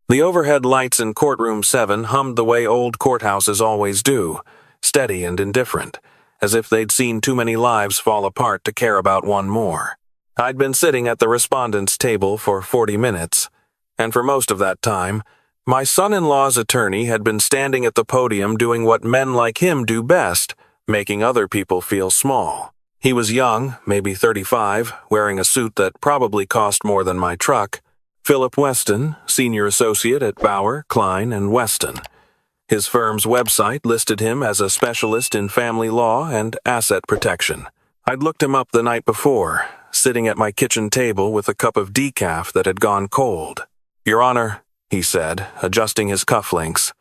The overhead lights in courtroom 7 hummed the way old courthouses always do, steady and indifferent, as if they'd seen too many lives fall apart to care about one more. I'd been sitting at the respondent's table for 40 minutes, and for most of that time, my son-in-law's attorney had been standing at the podium doing what men like him do best, making other people feel small. He was young, maybe 35, wearing a suit that probably cost more than my truck. Philip Weston, senior associate at Bauer, Klein, and Weston. His firm's website listed him as a specialist in family law and asset protection. I'd looked him up the night before, sitting at my kitchen table with a cup of decaf that had gone cold. "Your Honor," he said, adjusting his cufflinks,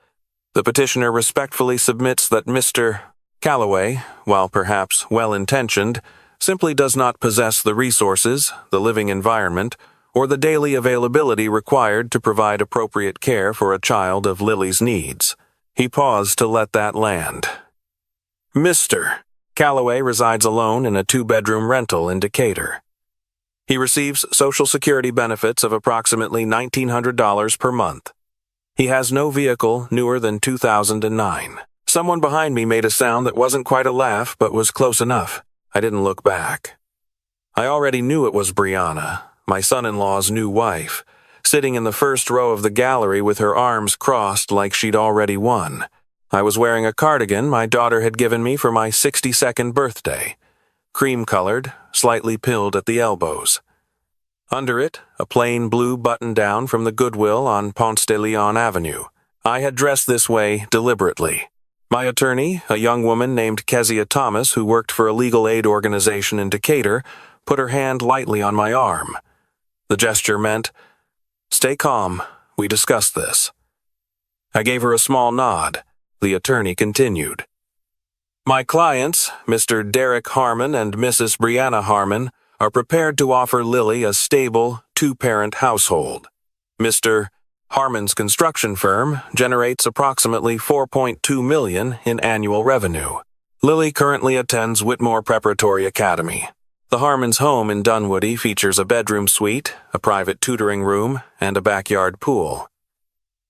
"the petitioner respectfully submits that Mr. Calloway, while perhaps well-intentioned, simply does not possess the resources, the living environment, or the daily availability required to provide appropriate care for a child of Lily's needs." He paused to let that land. Mr. Calloway resides alone in a 2-bedroom rental in Decatur. He receives Social Security benefits of approximately $1,900 per month. He has no vehicle newer than 2009. Someone behind me made a sound that wasn't quite a laugh but was close enough. I didn't look back. I already knew it was Brianna, my son-in-law's new wife, sitting in the first row of the gallery with her arms crossed like she'd already won. I was wearing a cardigan my daughter had given me for my 62nd birthday, cream-colored, slightly pilled at the elbows. Under it, a plain blue button-down from the Goodwill on Ponce de Leon Avenue. I had dressed this way deliberately. My attorney, a young woman named Kezia Thomas who worked for a legal aid organization in Decatur, put her hand lightly on my arm. The gesture meant, "Stay calm, we discussed this." I gave her a small nod. The attorney continued. "My clients, Mr. Derek Harmon and Mrs. Brianna Harmon, are prepared to offer Lily a stable, 2-parent household. Mr. Harmon's construction firm generates approximately $4.2 million in annual revenue. Lily currently attends Whitmore Preparatory Academy. The Harmon's home in Dunwoody features a bedroom suite, a private tutoring room, and a backyard pool."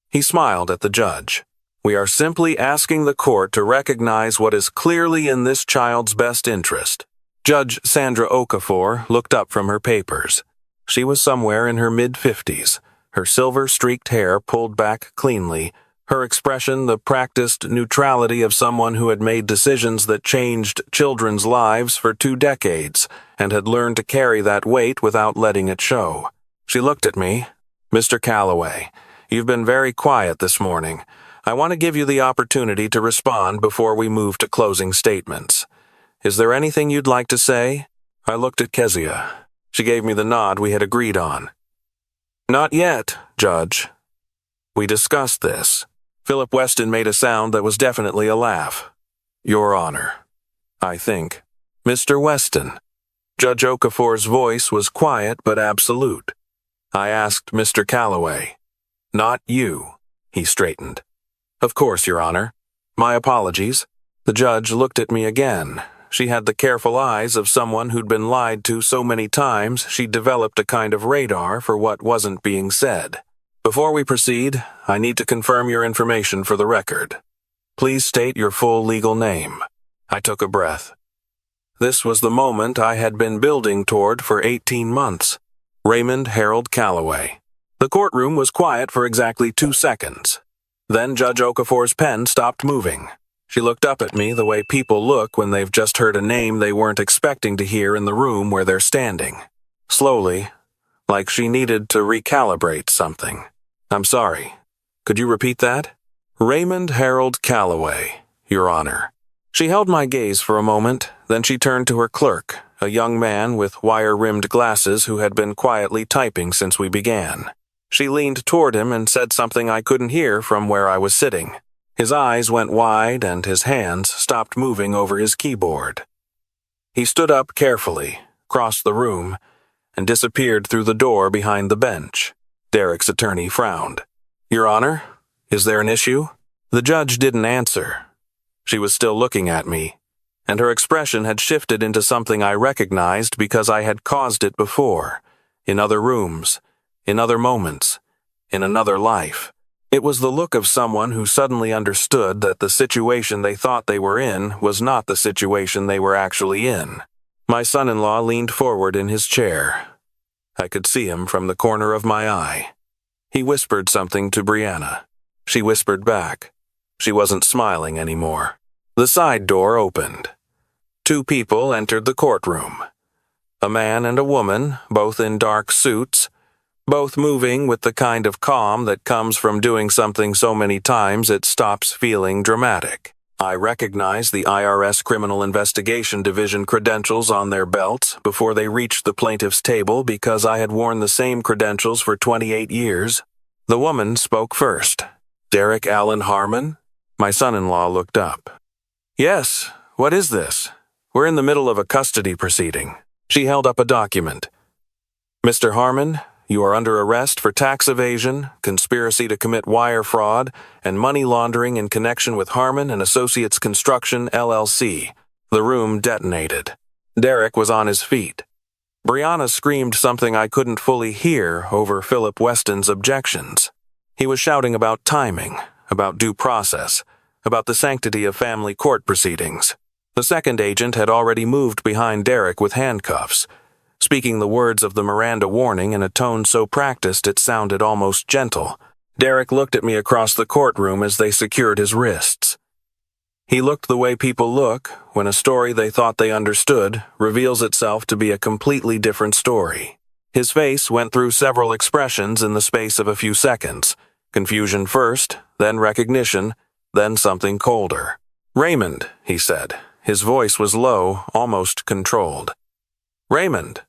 He smiled at the judge. "We are simply asking the court to recognize what is clearly in this child's best interest." Judge Sandra Okafor looked up from her papers. She was somewhere in her mid-50s, her silver-streaked hair pulled back cleanly, her expression the practiced neutrality of someone who had made decisions that changed children's lives for 2 decades and had learned to carry that weight without letting it show. She looked at me. "Mr. Calloway, you've been very quiet this morning. I want to give you the opportunity to respond before we move to closing statements. Is there anything you'd like to say?" I looked at Kezia. She gave me the nod we had agreed on. "Not yet, Judge. We discussed this." Philip Weston made a sound that was definitely a laugh. "Your Honor, I think." "Mr. Weston." Judge Okafor's voice was quiet but absolute. "I asked Mr. Calloway." "Not you." He straightened. "Of course, Your Honor. My apologies." The judge looked at me again. She had the careful eyes of someone who'd been lied to so many times she'd developed a kind of radar for what wasn't being said. "Before we proceed, I need to confirm your information for the record. Please state your full legal name." I took a breath. This was the moment I had been building toward for 18 months. Raymond Harold Calloway. The courtroom was quiet for exactly 2 seconds. Then Judge Okafor's pen stopped moving. She looked up at me the way people look when they've just heard a name they weren't expecting to hear in the room where they're standing. Slowly, like she needed to recalibrate something. "I'm sorry. Could you repeat that?" "Raymond Harold Calloway, Your Honor." She held my gaze for a moment, then she turned to her clerk, a young man with wire-rimmed glasses who had been quietly typing since we began. She leaned toward him and said something I couldn't hear from where I was sitting. His eyes went wide and his hands stopped moving over his keyboard. He stood up carefully, crossed the room, and disappeared through the door behind the bench. Derek's attorney frowned. "Your Honor, is there an issue?" The judge didn't answer. She was still looking at me, and her expression had shifted into something I recognized because I had caused it before, in other rooms, in other moments, in another life. It was the look of someone who suddenly understood that the situation they thought they were in was not the situation they were actually in. My son-in-law leaned forward in his chair. I could see him from the corner of my eye. He whispered something to Brianna. She whispered back. She wasn't smiling anymore. The side door opened. 2 people entered the courtroom. A man and a woman, both in dark suits, both moving with the kind of calm that comes from doing something so many times it stops feeling dramatic. I recognized the IRS Criminal Investigation Division credentials on their belts before they reached the plaintiff's table because I had worn the same credentials for 28 years. The woman spoke first. "Derek Allen Harmon?" My son-in-law looked up. "Yes, what is this? We're in the middle of a custody proceeding." She held up a document. "Mr. Harmon, you are under arrest for tax evasion, conspiracy to commit wire fraud, and money laundering in connection with Harmon and Associates Construction, LLC. The room detonated. Derek was on his feet. Brianna screamed something I couldn't fully hear over Philip Weston's objections. He was shouting about timing, about due process, about the sanctity of family court proceedings. The second agent had already moved behind Derek with handcuffs, speaking the words of the Miranda warning in a tone so practiced it sounded almost gentle. Derek looked at me across the courtroom as they secured his wrists. He looked the way people look when a story they thought they understood reveals itself to be a completely different story. His face went through several expressions in the space of a few seconds. Confusion first, then recognition, then something colder. "Raymond," he said. His voice was low, almost controlled. "Raymond,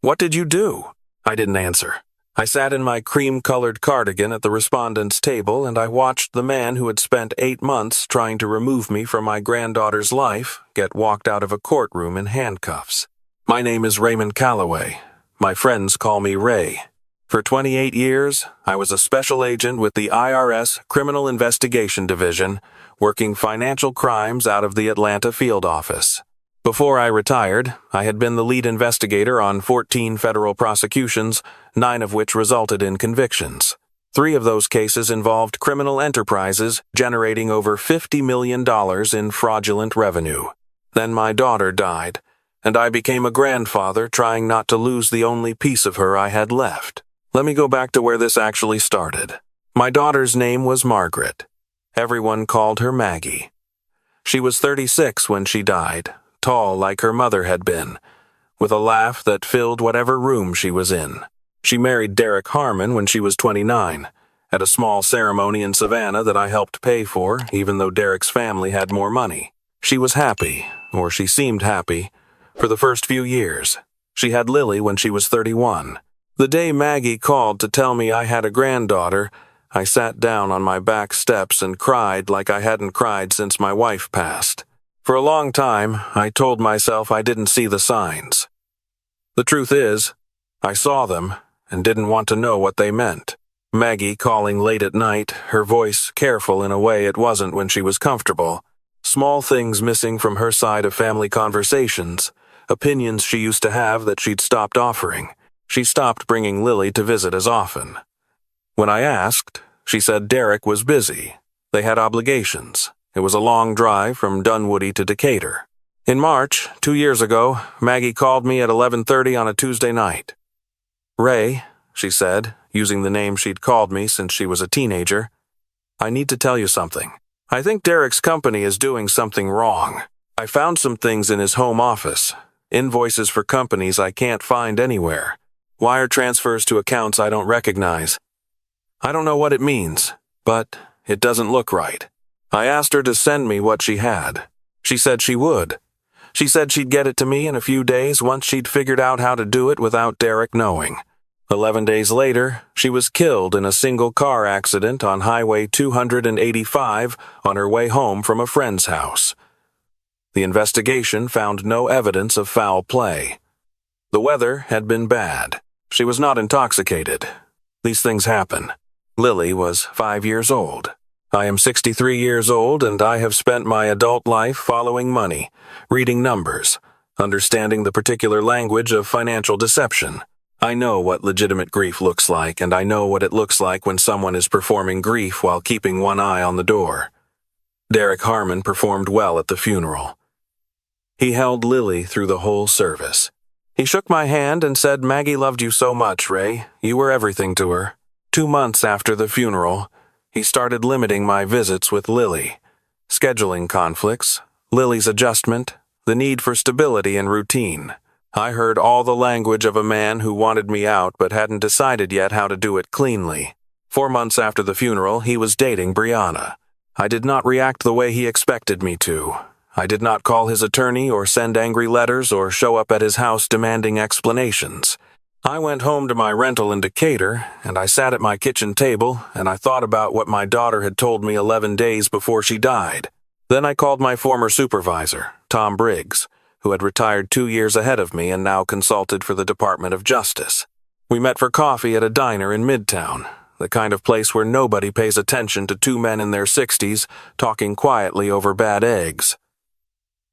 what did you do?" I didn't answer. I sat in my cream-colored cardigan at the respondent's table, and I watched the man who had spent 8 months trying to remove me from my granddaughter's life get walked out of a courtroom in handcuffs. "My name is Raymond Calloway. My friends call me Ray. For 28 years, I was a special agent with the IRS Criminal Investigation Division, working financial crimes out of the Atlanta field office. Before I retired, I had been the lead investigator on 14 federal prosecutions, 9 of which resulted in convictions. 3 of those cases involved criminal enterprises generating over $50 million in fraudulent revenue. Then my daughter died, and I became a grandfather trying not to lose the only piece of her I had left. Let me go back to where this actually started. My daughter's name was Margaret. Everyone called her Maggie. She was 36 when she died, tall like her mother had been, with a laugh that filled whatever room she was in. She married Derek Harmon when she was 29, at a small ceremony in Savannah that I helped pay for, even though Derek's family had more money. She was happy, or she seemed happy, for the first few years. She had Lily when she was 31. The day Maggie called to tell me I had a granddaughter, I sat down on my back steps and cried like I hadn't cried since my wife passed. For a long time, I told myself I didn't see the signs. The truth is, I saw them and didn't want to know what they meant. Maggie calling late at night, her voice careful in a way it wasn't when she was comfortable. Small things missing from her side of family conversations, opinions she used to have that she'd stopped offering. She stopped bringing Lily to visit as often. When I asked, she said Derek was busy. They had obligations. It was a long drive from Dunwoody to Decatur. In March, 2 years ago, Maggie called me at 11:30 on a Tuesday night. "Ray," she said, using the name she'd called me since she was a teenager, "I need to tell you something. I think Derek's company is doing something wrong. I found some things in his home office, invoices for companies I can't find anywhere, wire transfers to accounts I don't recognize. I don't know what it means, but it doesn't look right." I asked her to send me what she had. She said she would. She said she'd get it to me in a few days once she'd figured out how to do it without Derek knowing. 11 days later, she was killed in a single car accident on Highway 285 on her way home from a friend's house. The investigation found no evidence of foul play. The weather had been bad. She was not intoxicated. These things happen. Lily was 5 years old. I am 63 years old, and I have spent my adult life following money, reading numbers, understanding the particular language of financial deception. I know what legitimate grief looks like, and I know what it looks like when someone is performing grief while keeping one eye on the door. Derek Harmon performed well at the funeral. He held Lily through the whole service. He shook my hand and said, "Maggie loved you so much, Ray. You were everything to her." 2 months after the funeral, he started limiting my visits with Lily. Scheduling conflicts, Lily's adjustment, the need for stability and routine. I heard all the language of a man who wanted me out but hadn't decided yet how to do it cleanly. 4 months after the funeral, he was dating Brianna. I did not react the way he expected me to. I did not call his attorney or send angry letters or show up at his house demanding explanations. I went home to my rental in Decatur, and I sat at my kitchen table, and I thought about what my daughter had told me 11 days before she died. Then I called my former supervisor, Tom Briggs, who had retired 2 years ahead of me and now consulted for the Department of Justice. We met for coffee at a diner in Midtown, the kind of place where nobody pays attention to 2 men in their 60s talking quietly over bad eggs.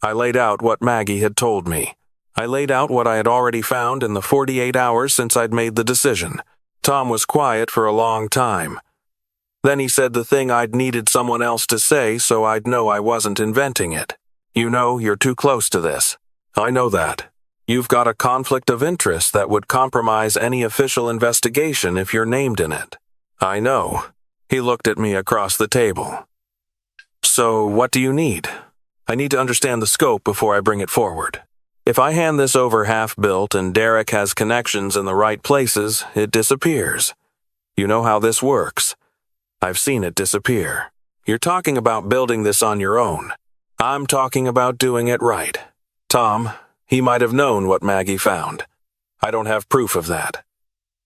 I laid out what Maggie had told me. I laid out what I had already found in the 48 hours since I'd made the decision. Tom was quiet for a long time. Then he said the thing I'd needed someone else to say so I'd know I wasn't inventing it. "You know, you're too close to this." "I know that. You've got a conflict of interest that would compromise any official investigation if you're named in it." "I know." He looked at me across the table. "So what do you need?" "I need to understand the scope before I bring it forward. If I hand this over half-built and Derek has connections in the right places, it disappears. You know how this works. I've seen it disappear. You're talking about building this on your own. I'm talking about doing it right. Tom, he might have known what Maggie found. I don't have proof of that.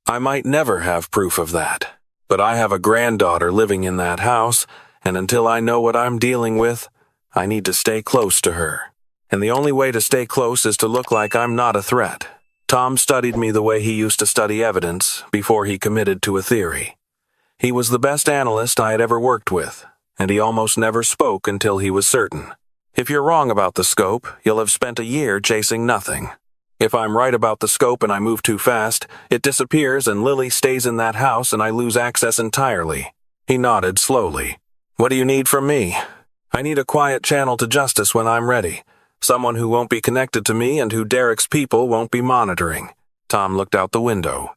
I might never have proof of that. But I have a granddaughter living in that house, and until I know what I'm dealing with, I need to stay close to her. And the only way to stay close is to look like I'm not a threat. Tom studied me the way he used to study evidence before he committed to a theory. He was the best analyst I had ever worked with, and he almost never spoke until he was certain. If you're wrong about the scope, you'll have spent a year chasing nothing. If I'm right about the scope and I move too fast, it disappears and Lily stays in that house and I lose access entirely. He nodded slowly. "What do you need from me?" "I need a quiet channel to justice when I'm ready. Someone who won't be connected to me and who Derek's people won't be monitoring." Tom looked out the window.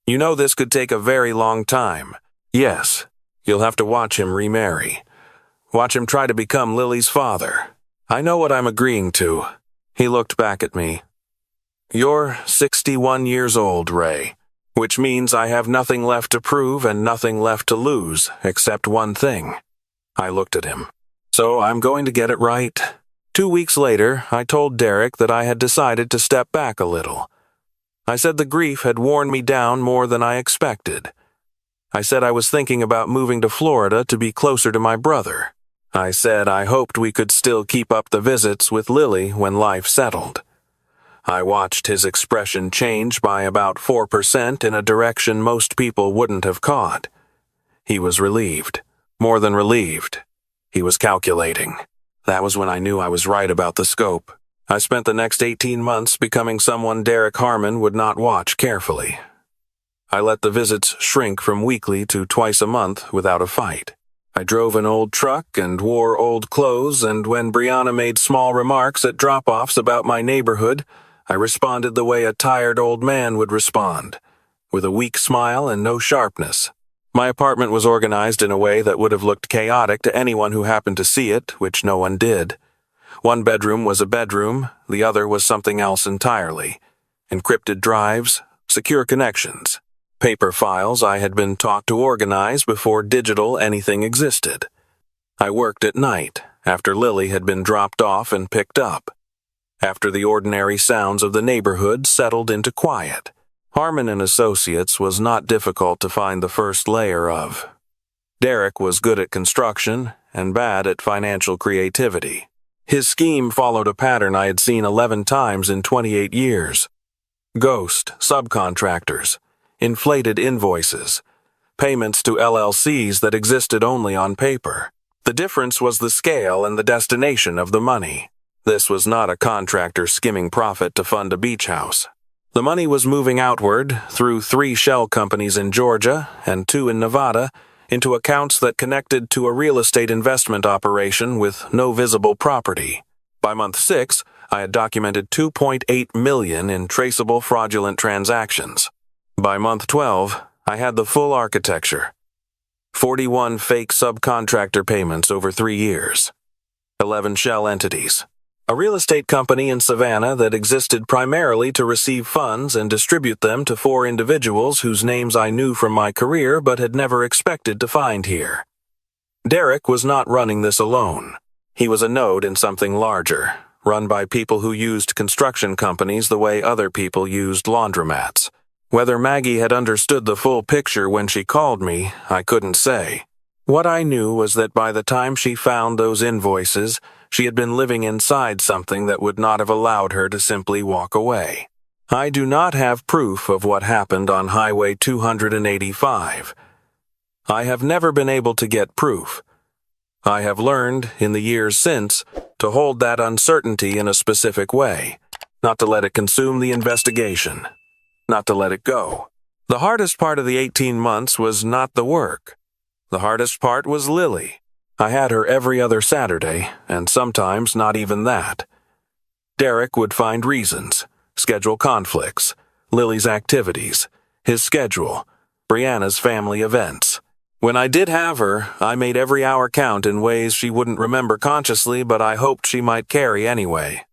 "You know this could take a very long time." "Yes. You'll have to watch him remarry. Watch him try to become Lily's father. I know what I'm agreeing to." He looked back at me. "You're 61 years old, Ray, which means I have nothing left to prove and nothing left to lose, except one thing." I looked at him. "So I'm going to get it right." 2 weeks later, I told Derek that I had decided to step back a little. I said the grief had worn me down more than I expected. I said I was thinking about moving to Florida to be closer to my brother. I said I hoped we could still keep up the visits with Lily when life settled. I watched his expression change by about 4% in a direction most people wouldn't have caught. He was relieved. More than relieved. He was calculating. That was when I knew I was right about the scope. I spent the next 18 months becoming someone Derek Harmon would not watch carefully. I let the visits shrink from weekly to twice a month without a fight. I drove an old truck and wore old clothes, and when Brianna made small remarks at drop-offs about my neighborhood, I responded the way a tired old man would respond, with a weak smile and no sharpness. My apartment was organized in a way that would have looked chaotic to anyone who happened to see it, which no one did. One bedroom was a bedroom, the other was something else entirely. Encrypted drives, secure connections, paper files I had been taught to organize before digital anything existed. I worked at night, after Lily had been dropped off and picked up. After the ordinary sounds of the neighborhood settled into quiet. Harmon and Associates was not difficult to find the first layer of. Derek was good at construction and bad at financial creativity. His scheme followed a pattern I had seen 11 times in 28 years. Ghost subcontractors, inflated invoices, payments to LLCs that existed only on paper. The difference was the scale and the destination of the money. This was not a contractor skimming profit to fund a beach house. The money was moving outward through 3 shell companies in Georgia and 2 in Nevada into accounts that connected to a real estate investment operation with no visible property. By month 6, I had documented 2.8 million in traceable fraudulent transactions. By month 12, I had the full architecture. 41 fake subcontractor payments over 3 years. 11 shell entities. A real estate company in Savannah that existed primarily to receive funds and distribute them to 4 individuals whose names I knew from my career but had never expected to find here. Derek was not running this alone. He was a node in something larger, run by people who used construction companies the way other people used laundromats. Whether Maggie had understood the full picture when she called me, I couldn't say. What I knew was that by the time she found those invoices, she had been living inside something that would not have allowed her to simply walk away. I do not have proof of what happened on Highway 285. I have never been able to get proof. I have learned, in the years since, to hold that uncertainty in a specific way, not to let it consume the investigation, not to let it go. The hardest part of the 18 months was not the work. The hardest part was Lily. I had her every other Saturday, and sometimes not even that. Derek would find reasons, schedule conflicts, Lily's activities, his schedule, Brianna's family events. When I did have her, I made every hour count in ways she wouldn't remember consciously, but I hoped she might carry anyway.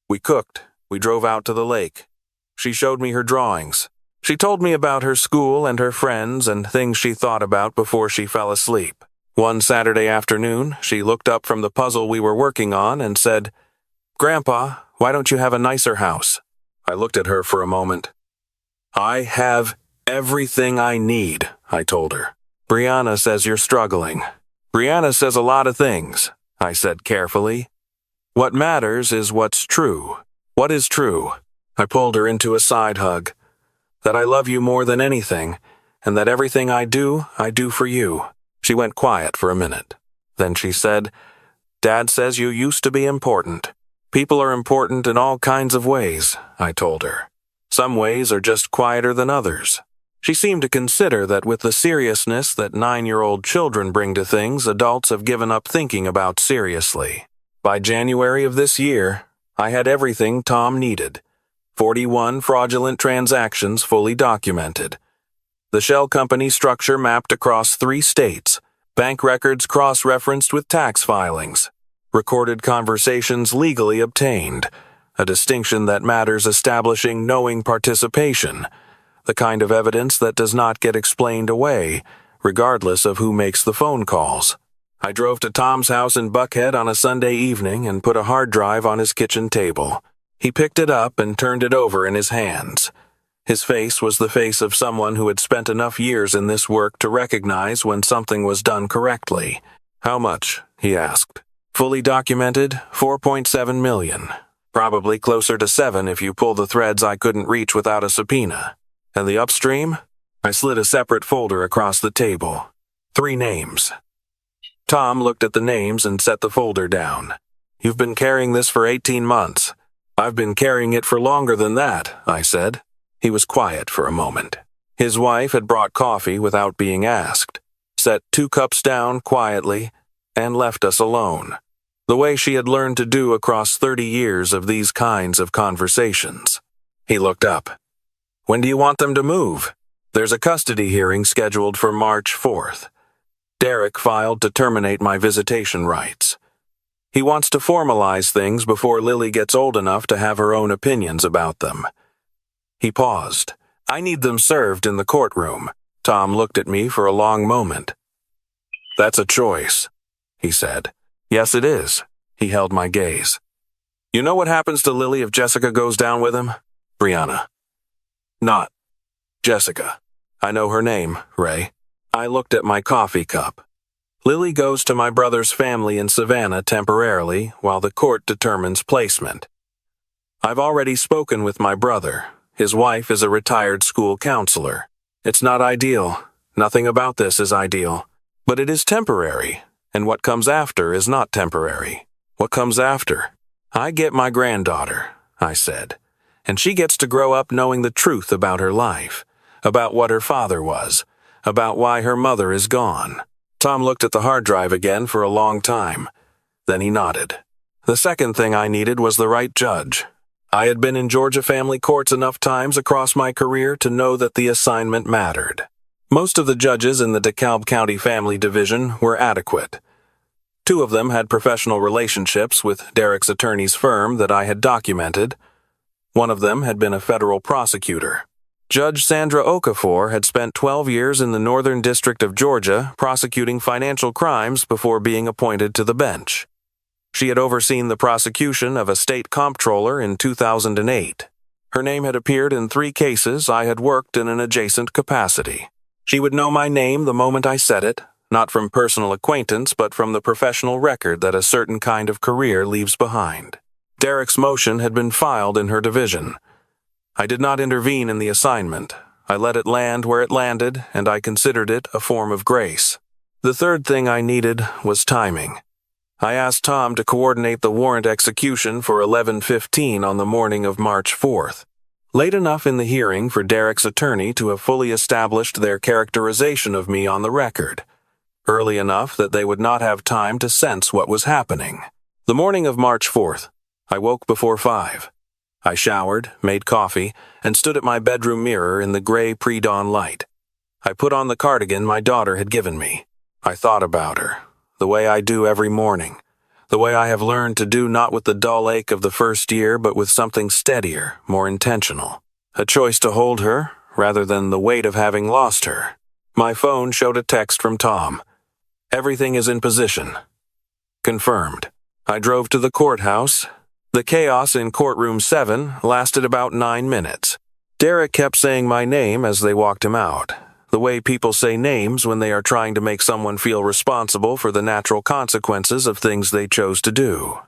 We cooked. We drove out to the lake. She showed me her drawings. She told me about her school and her friends and things she thought about before she fell asleep. One Saturday afternoon, she looked up from the puzzle we were working on and said, "Grandpa, why don't you have a nicer house?" I looked at her for a moment. "I have everything I need," I told her. "Brianna says you're struggling." "Brianna says a lot of things," I said carefully. "What matters is what's true." "What is true?" I pulled her into a side hug. "That I love you more than anything, and that everything I do for you." She went quiet for a minute. Then she said, "Dad says you used to be important. People are important in all kinds of ways," I told her. "Some ways are just quieter than others." She seemed to consider that with the seriousness that 9-year-old children bring to things adults have given up thinking about seriously. By January of this year, I had everything Tom needed. 41 fraudulent transactions fully documented. The shell company structure mapped across 3 states, bank records cross-referenced with tax filings, recorded conversations legally obtained, a distinction that matters establishing knowing participation, the kind of evidence that does not get explained away, regardless of who makes the phone calls. I drove to Tom's house in Buckhead on a Sunday evening and put a hard drive on his kitchen table. He picked it up and turned it over in his hands. His face was the face of someone who had spent enough years in this work to recognize when something was done correctly. "How much?" he asked. "Fully documented, 4.7 million. Probably closer to 7 if you pull the threads I couldn't reach without a subpoena. And the upstream?" I slid a separate folder across the table. 3 names. Tom looked at the names and set the folder down. "You've been carrying this for 18 months. "I've been carrying it for longer than that," I said. He was quiet for a moment. His wife had brought coffee without being asked, set 2 cups down quietly, and left us alone, the way she had learned to do across 30 years of these kinds of conversations. He looked up. "When do you want them to move?" "There's a custody hearing scheduled for March 4th. Derek filed to terminate my visitation rights. He wants to formalize things before Lily gets old enough to have her own opinions about them." He paused. "I need them served in the courtroom." Tom looked at me for a long moment. "That's a choice," he said. "Yes, it is." He held my gaze. "You know what happens to Lily if Jessica goes down with him?" "Brianna." "Not Jessica. I know her name, Ray." I looked at my coffee cup. "Lily goes to my brother's family in Savannah temporarily while the court determines placement. I've already spoken with my brother. His wife is a retired school counselor. It's not ideal. Nothing about this is ideal. But it is temporary, and what comes after is not temporary." "What comes after?" "I get my granddaughter," I said. and she gets to grow up knowing the truth about her life, about what her father was, about why her mother is gone. Tom looked at the hard drive again for a long time. Then he nodded. The second thing I needed was the right judge. I had been in Georgia family courts enough times across my career to know that the assignment mattered. Most of the judges in the DeKalb County Family Division were adequate. 2 of them had professional relationships with Derek's attorney's firm that I had documented. One of them had been a federal prosecutor. Judge Sandra Okafor had spent 12 years in the Northern District of Georgia prosecuting financial crimes before being appointed to the bench. She had overseen the prosecution of a state comptroller in 2008. Her name had appeared in 3 cases I had worked in an adjacent capacity. She would know my name the moment I said it, not from personal acquaintance but from the professional record that a certain kind of career leaves behind. Derek's motion had been filed in her division. I did not intervene in the assignment. I let it land where it landed, and I considered it a form of grace. The third thing I needed was timing. I asked Tom to coordinate the warrant execution for 11:15 on the morning of March 4th. Late enough in the hearing for Derek's attorney to have fully established their characterization of me on the record. Early enough that they would not have time to sense what was happening. The morning of March 4th, I woke before 5. I showered, made coffee, and stood at my bedroom mirror in the gray pre-dawn light. I put on the cardigan my daughter had given me. I thought about her, the way I do every morning, the way I have learned to do not with the dull ache of the first year but with something steadier, more intentional. A choice to hold her, rather than the weight of having lost her. My phone showed a text from Tom. Everything is in position. Confirmed. I drove to the courthouse. The chaos in courtroom 7 lasted about 9 minutes. Derek kept saying my name as they walked him out, the way people say names when they are trying to make someone feel responsible for the natural consequences of things they chose to do.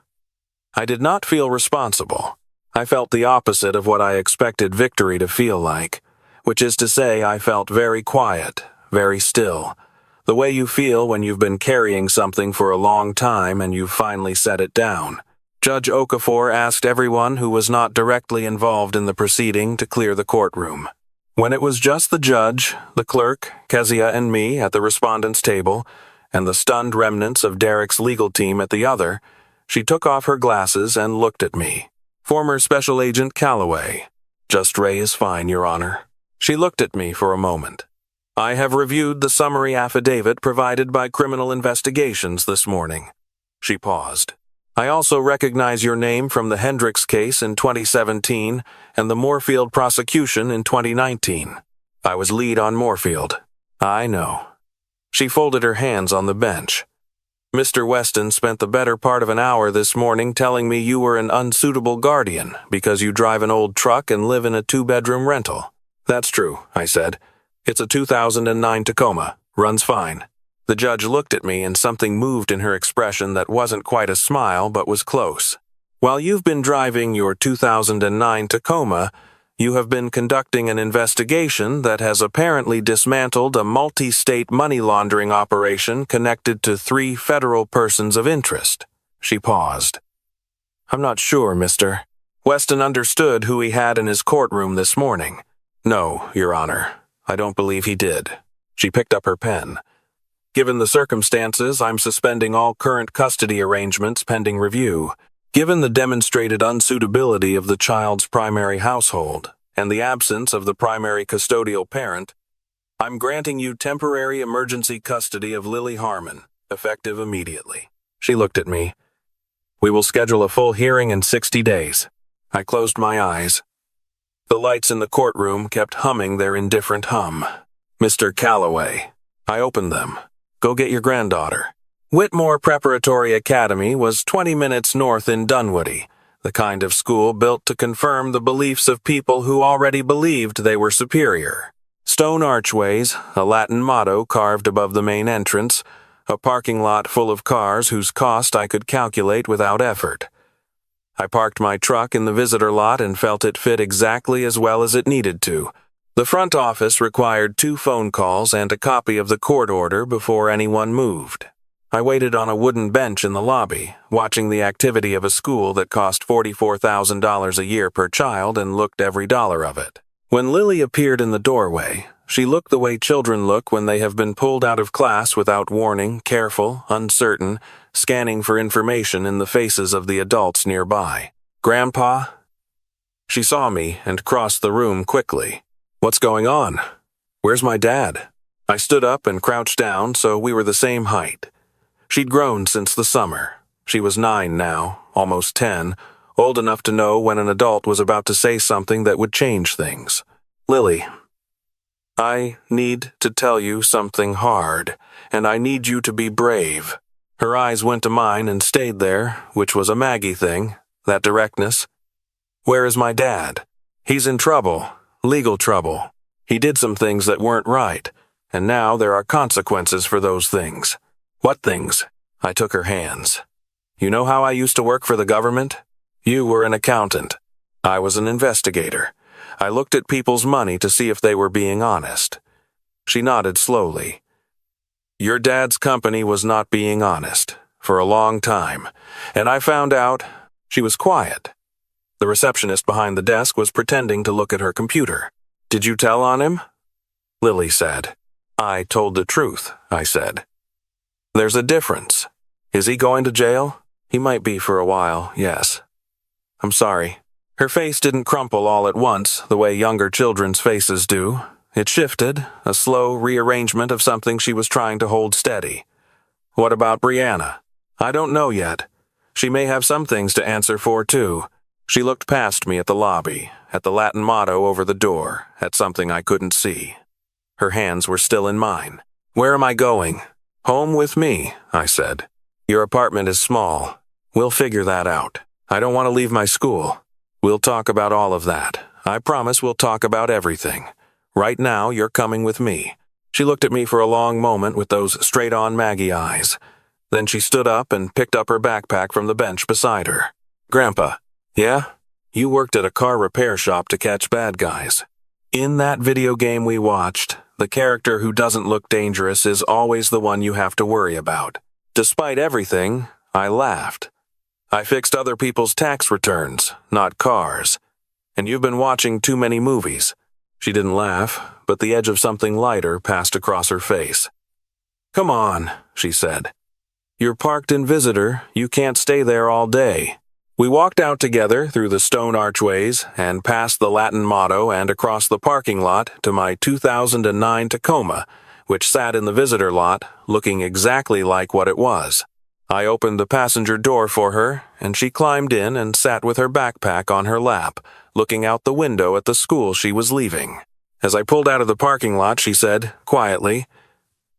I did not feel responsible. I felt the opposite of what I expected victory to feel like, which is to say I felt very quiet, very still, the way you feel when you've been carrying something for a long time and you've finally set it down. Judge Okafor asked everyone who was not directly involved in the proceeding to clear the courtroom. When it was just the judge, the clerk, Kezia, and me at the respondent's table, and the stunned remnants of Derek's legal team at the other, she took off her glasses and looked at me. Former Special Agent Calloway. Just Ray is fine, Your Honor. She looked at me for a moment. I have reviewed the summary affidavit provided by Criminal Investigations this morning. She paused. I also recognize your name from the Hendricks case in 2017 and the Moorfield prosecution in 2019. I was lead on Moorfield. I know. She folded her hands on the bench. Mr. Weston spent the better part of an hour this morning telling me you were an unsuitable guardian because you drive an old truck and live in a 2-bedroom rental. That's true, I said. It's a 2009 Tacoma. Runs fine. The judge looked at me and something moved in her expression that wasn't quite a smile but was close. While you've been driving your 2009 Tacoma, you have been conducting an investigation that has apparently dismantled a multi-state money laundering operation connected to 3 federal persons of interest. She paused. I'm not sure, Mr. Weston understood who he had in his courtroom this morning. No, Your Honor, I don't believe he did. She picked up her pen. Given the circumstances, I'm suspending all current custody arrangements pending review. Given the demonstrated unsuitability of the child's primary household and the absence of the primary custodial parent, I'm granting you temporary emergency custody of Lily Harmon, effective immediately. She looked at me. We will schedule a full hearing in 60 days. I closed my eyes. The lights in the courtroom kept humming their indifferent hum. Mr. Calloway. I opened them. Go get your granddaughter. Whitmore Preparatory Academy was 20 minutes north in Dunwoody, the kind of school built to confirm the beliefs of people who already believed they were superior. Stone archways, a Latin motto carved above the main entrance, a parking lot full of cars whose cost I could calculate without effort. I parked my truck in the visitor lot and felt it fit exactly as well as it needed to. The front office required 2 phone calls and a copy of the court order before anyone moved. I waited on a wooden bench in the lobby, watching the activity of a school that cost $44,000 a year per child and looked every dollar of it. When Lily appeared in the doorway, she looked the way children look when they have been pulled out of class without warning, careful, uncertain, scanning for information in the faces of the adults nearby. "Grandpa?" She saw me and crossed the room quickly. "What's going on? Where's my dad?" I stood up and crouched down so we were the same height. She'd grown since the summer. She was 9 now, almost 10, old enough to know when an adult was about to say something that would change things. "Lily, I need to tell you something hard, and I need you to be brave." Her eyes went to mine and stayed there, which was a Maggie thing, that directness. "Where is my dad? He's in trouble, legal trouble. He did some things that weren't right, and now there are consequences for those things." "What things?" I took her hands. "You know how I used to work for the government? You were an accountant. I was an investigator. I looked at people's money to see if they were being honest." She nodded slowly. "Your dad's company was not being honest, for a long time, and I found out." She was quiet. The receptionist behind the desk was pretending to look at her computer. "Did you tell on him?" Lily said. "I told the truth," I said. "There's a difference. Is he going to jail?" "He might be for a while, yes." "I'm sorry." Her face didn't crumple all at once, the way younger children's faces do. It shifted, a slow rearrangement of something she was trying to hold steady. "What about Brianna?" "I don't know yet. She may have some things to answer for, too." She looked past me at the lobby, at the Latin motto over the door, at something I couldn't see. Her hands were still in mine. "Where am I going?" "Home with me," I said. "Your apartment is small. We'll figure that out. I don't want to leave my school. We'll talk about all of that. I promise we'll talk about everything. Right now, you're coming with me." She looked at me for a long moment with those straight-on Maggie eyes. Then she stood up and picked up her backpack from the bench beside her. "Grandpa." "Yeah? You worked at a car repair shop to catch bad guys. In that video game we watched, the character who doesn't look dangerous is always the one you have to worry about." Despite everything, I laughed. "I fixed other people's tax returns, not cars. And you've been watching too many movies." She didn't laugh, but the edge of something lighter passed across her face. "Come on," she said. "You're parked in Visitor. You can't stay there all day." We walked out together through the stone archways and past the Latin motto and across the parking lot to my 2009 Tacoma, which sat in the visitor lot, looking exactly like what it was. I opened the passenger door for her, and she climbed in and sat with her backpack on her lap, looking out the window at the school she was leaving. As I pulled out of the parking lot, she said, quietly,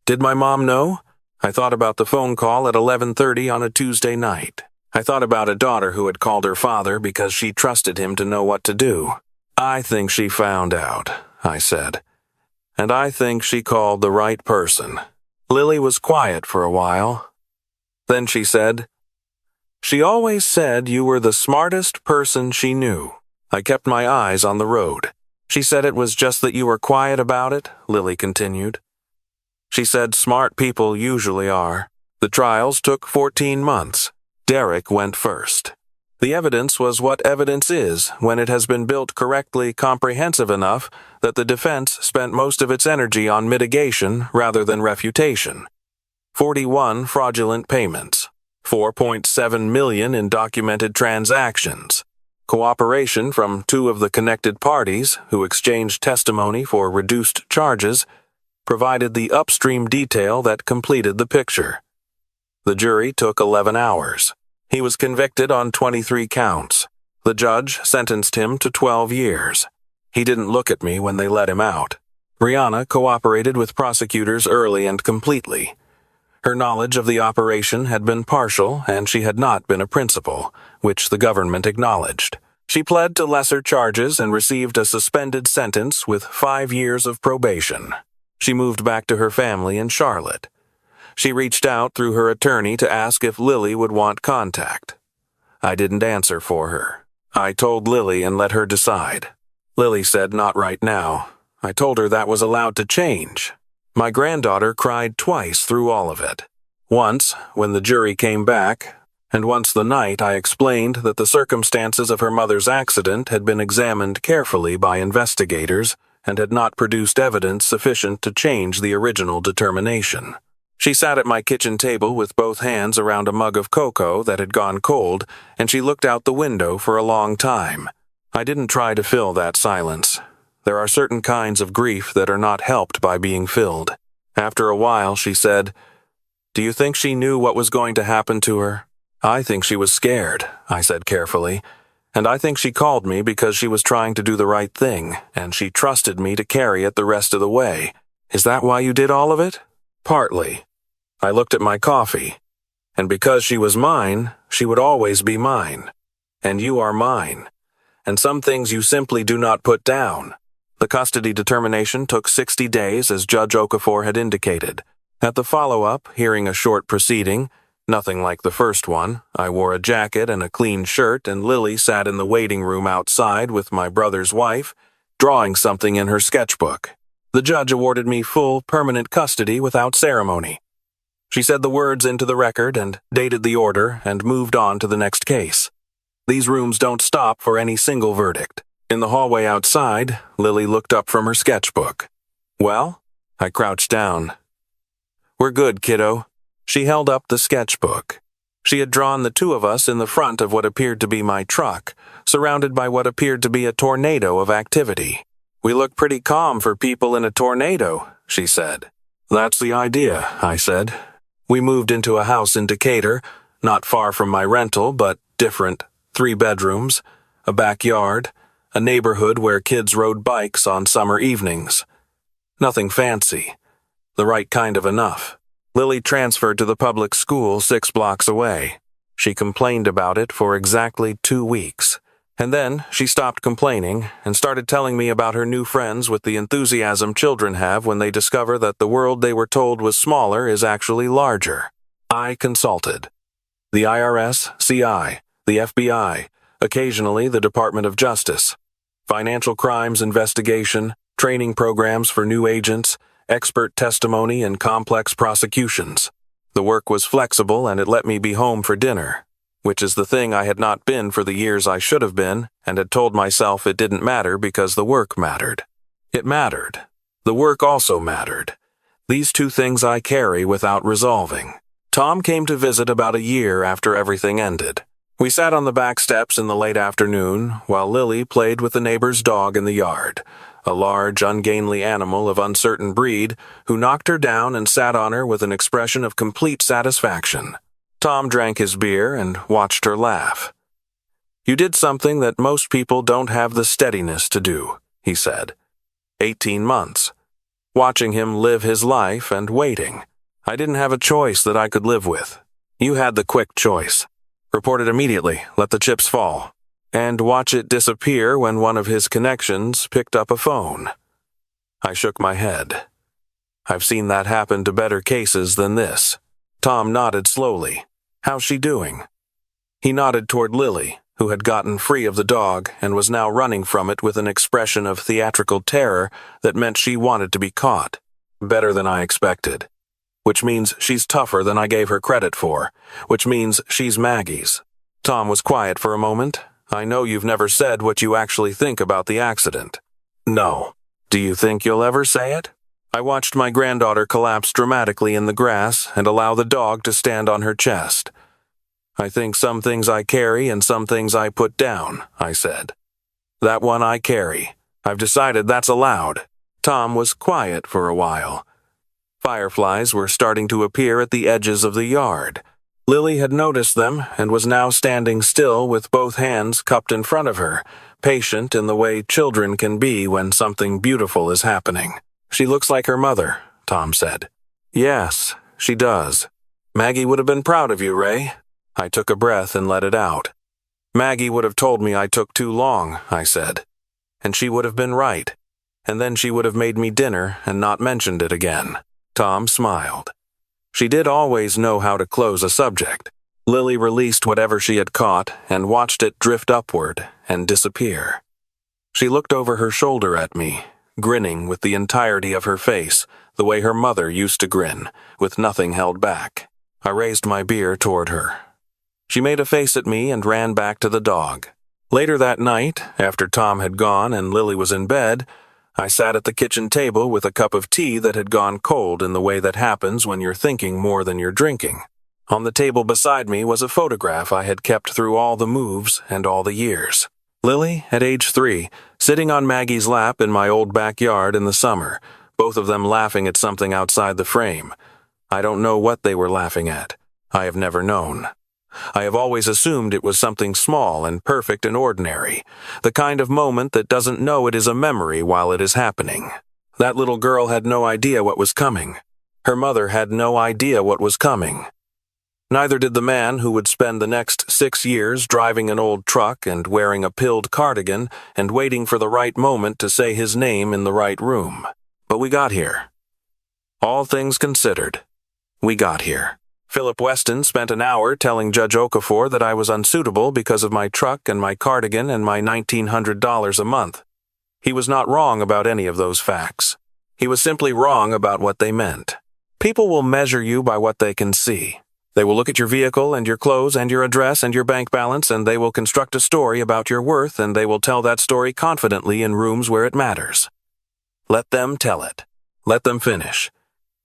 "Did my mom know?" I thought about the phone call at 11:30 on a Tuesday night. I thought about a daughter who had called her father because she trusted him to know what to do. "I think she found out," I said. "And I think she called the right person." Lily was quiet for a while. Then she said, "She always said you were the smartest person she knew." I kept my eyes on the road. "She said it was just that you were quiet about it," Lily continued. "She said smart people usually are. The trials took 14 months. Derek went first. The evidence was what evidence is when it has been built correctly comprehensive enough that the defense spent most of its energy on mitigation rather than refutation. 41 fraudulent payments, 4.7 million in documented transactions, cooperation from 2 of the connected parties who exchanged testimony for reduced charges, provided the upstream detail that completed the picture. The jury took 11 hours. He was convicted on 23 counts. The judge sentenced him to 12 years. He didn't look at me when they let him out. Brianna cooperated with prosecutors early and completely. Her knowledge of the operation had been partial, and she had not been a principal, which the government acknowledged. She pled to lesser charges and received a suspended sentence with 5 years of probation. She moved back to her family in Charlotte. She reached out through her attorney to ask if Lily would want contact. I didn't answer for her. I told Lily and let her decide. Lily said not right now. I told her that was allowed to change. My granddaughter cried twice through all of it. Once, when the jury came back, and once the night I explained that the circumstances of her mother's accident had been examined carefully by investigators and had not produced evidence sufficient to change the original determination. She sat at my kitchen table with both hands around a mug of cocoa that had gone cold, and she looked out the window for a long time. I didn't try to fill that silence. There are certain kinds of grief that are not helped by being filled. After a while, she said, "Do you think she knew what was going to happen to her?" "I think she was scared," I said carefully, "and I think she called me because she was trying to do the right thing, and she trusted me to carry it the rest of the way. Is that why you did all of it?" "Partly." I looked at my coffee. "And because she was mine, she would always be mine. And you are mine. And some things you simply do not put down." The custody determination took 60 days, as Judge Okafor had indicated. At the follow-up, hearing a short proceeding, nothing like the first one, I wore a jacket and a clean shirt, and Lily sat in the waiting room outside with my brother's wife, drawing something in her sketchbook. The judge awarded me full, permanent custody without ceremony. She said the words into the record and dated the order and moved on to the next case. These rooms don't stop for any single verdict. In the hallway outside, Lily looked up from her sketchbook. "Well?" I crouched down. "We're good, kiddo." She held up the sketchbook. She had drawn the two of us in the front of what appeared to be my truck, surrounded by what appeared to be a tornado of activity. "We look pretty calm for people in a tornado," she said. "That's the idea," I said. We moved into a house in Decatur, not far from my rental, but different. 3 bedrooms, a backyard, a neighborhood where kids rode bikes on summer evenings. Nothing fancy. The right kind of enough. Lily transferred to the public school 6 blocks away. She complained about it for exactly 2 weeks. And then she stopped complaining and started telling me about her new friends with the enthusiasm children have when they discover that the world they were told was smaller is actually larger. I consulted. The IRS, CI, the FBI, occasionally the Department of Justice. Financial crimes investigation, training programs for new agents, expert testimony in complex prosecutions. The work was flexible and it let me be home for dinner, which is the thing I had not been for the years I should have been, and had told myself it didn't matter because the work mattered. It mattered. The work also mattered. These 2 things I carry without resolving. Tom came to visit about a year after everything ended. We sat on the back steps in the late afternoon while Lily played with the neighbor's dog in the yard, a large, ungainly animal of uncertain breed who knocked her down and sat on her with an expression of complete satisfaction. Tom drank his beer and watched her laugh. "You did something that most people don't have the steadiness to do," he said. 18 months. Watching him live his life and waiting. I didn't have a choice that I could live with. You had the quick choice. Report it immediately, let the chips fall, and watch it disappear when one of his connections picked up a phone. I shook my head. I've seen that happen to better cases than this. Tom nodded slowly. "How's she doing?" He nodded toward Lily, who had gotten free of the dog and was now running from it with an expression of theatrical terror that meant she wanted to be caught. "Better than I expected. Which means she's tougher than I gave her credit for, which means she's Maggie's." Tom was quiet for a moment. "I know you've never said what you actually think about the accident." "No. Do you think you'll ever say it?" I watched my granddaughter collapse dramatically in the grass and allow the dog to stand on her chest. "I think some things I carry and some things I put down," I said. "That one I carry. I've decided that's allowed." Tom was quiet for a while. Fireflies were starting to appear at the edges of the yard. Lily had noticed them and was now standing still with both hands cupped in front of her, patient in the way children can be when something beautiful is happening. "She looks like her mother," Tom said. "Yes, she does. Maggie would have been proud of you, Ray." I took a breath and let it out. "Maggie would have told me I took too long," I said. "And she would have been right. And then she would have made me dinner and not mentioned it again." Tom smiled. She did always know how to close a subject. Lily released whatever she had caught and watched it drift upward and disappear. She looked over her shoulder at me, grinning with the entirety of her face, the way her mother used to grin, with nothing held back. I raised my beer toward her. She made a face at me and ran back to the dog. Later that night, after Tom had gone and Lily was in bed, I sat at the kitchen table with a cup of tea that had gone cold in the way that happens when you're thinking more than you're drinking. On the table beside me was a photograph I had kept through all the moves and all the years. Lily, at age 3, sitting on Maggie's lap in my old backyard in the summer, both of them laughing at something outside the frame. I don't know what they were laughing at. I have never known. I have always assumed it was something small and perfect and ordinary, the kind of moment that doesn't know it is a memory while it is happening. That little girl had no idea what was coming. Her mother had no idea what was coming. Neither did the man who would spend the next 6 years driving an old truck and wearing a pilled cardigan and waiting for the right moment to say his name in the right room. But we got here. All things considered, we got here. Philip Weston spent an hour telling Judge Okafor that I was unsuitable because of my truck and my cardigan and my $1,900 a month. He was not wrong about any of those facts. He was simply wrong about what they meant. People will measure you by what they can see. They will look at your vehicle and your clothes and your address and your bank balance, and they will construct a story about your worth, and they will tell that story confidently in rooms where it matters. Let them tell it. Let them finish.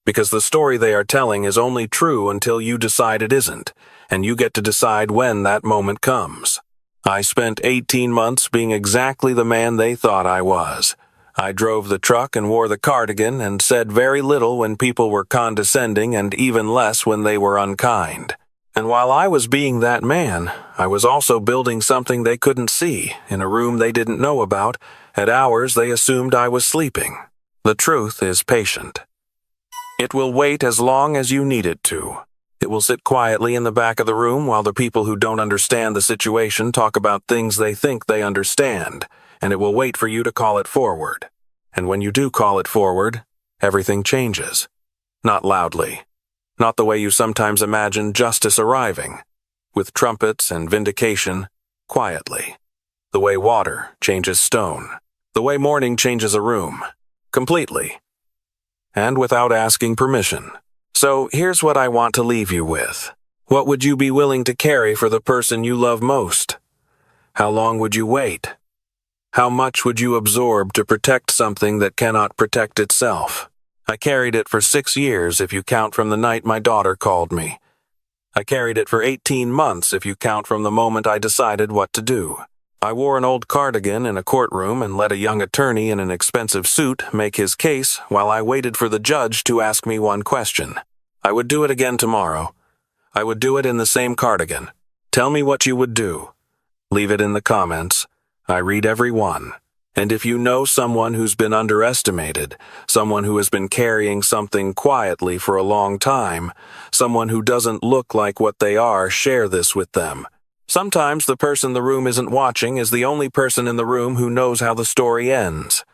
Because the story they are telling is only true until you decide it isn't, and you get to decide when that moment comes. I spent 18 months being exactly the man they thought I was. I drove the truck and wore the cardigan and said very little when people were condescending and even less when they were unkind. And while I was being that man, I was also building something they couldn't see, in a room they didn't know about, at hours they assumed I was sleeping. The truth is patient. It will wait as long as you need it to. It will sit quietly in the back of the room while the people who don't understand the situation talk about things they think they understand, and it will wait for you to call it forward. And when you do call it forward, everything changes. Not loudly. Not the way you sometimes imagine justice arriving, with trumpets and vindication, quietly. The way water changes stone. The way morning changes a room. Completely. And without asking permission. So here's what I want to leave you with. What would you be willing to carry for the person you love most? How long would you wait? How much would you absorb to protect something that cannot protect itself? I carried it for 6 years if you count from the night my daughter called me. I carried it for 18 months if you count from the moment I decided what to do. I wore an old cardigan in a courtroom and let a young attorney in an expensive suit make his case while I waited for the judge to ask me one question. I would do it again tomorrow. I would do it in the same cardigan. Tell me what you would do. Leave it in the comments. I read every one. And if you know someone who's been underestimated, someone who has been carrying something quietly for a long time, someone who doesn't look like what they are, share this with them. Sometimes the person the room isn't watching is the only person in the room who knows how the story ends.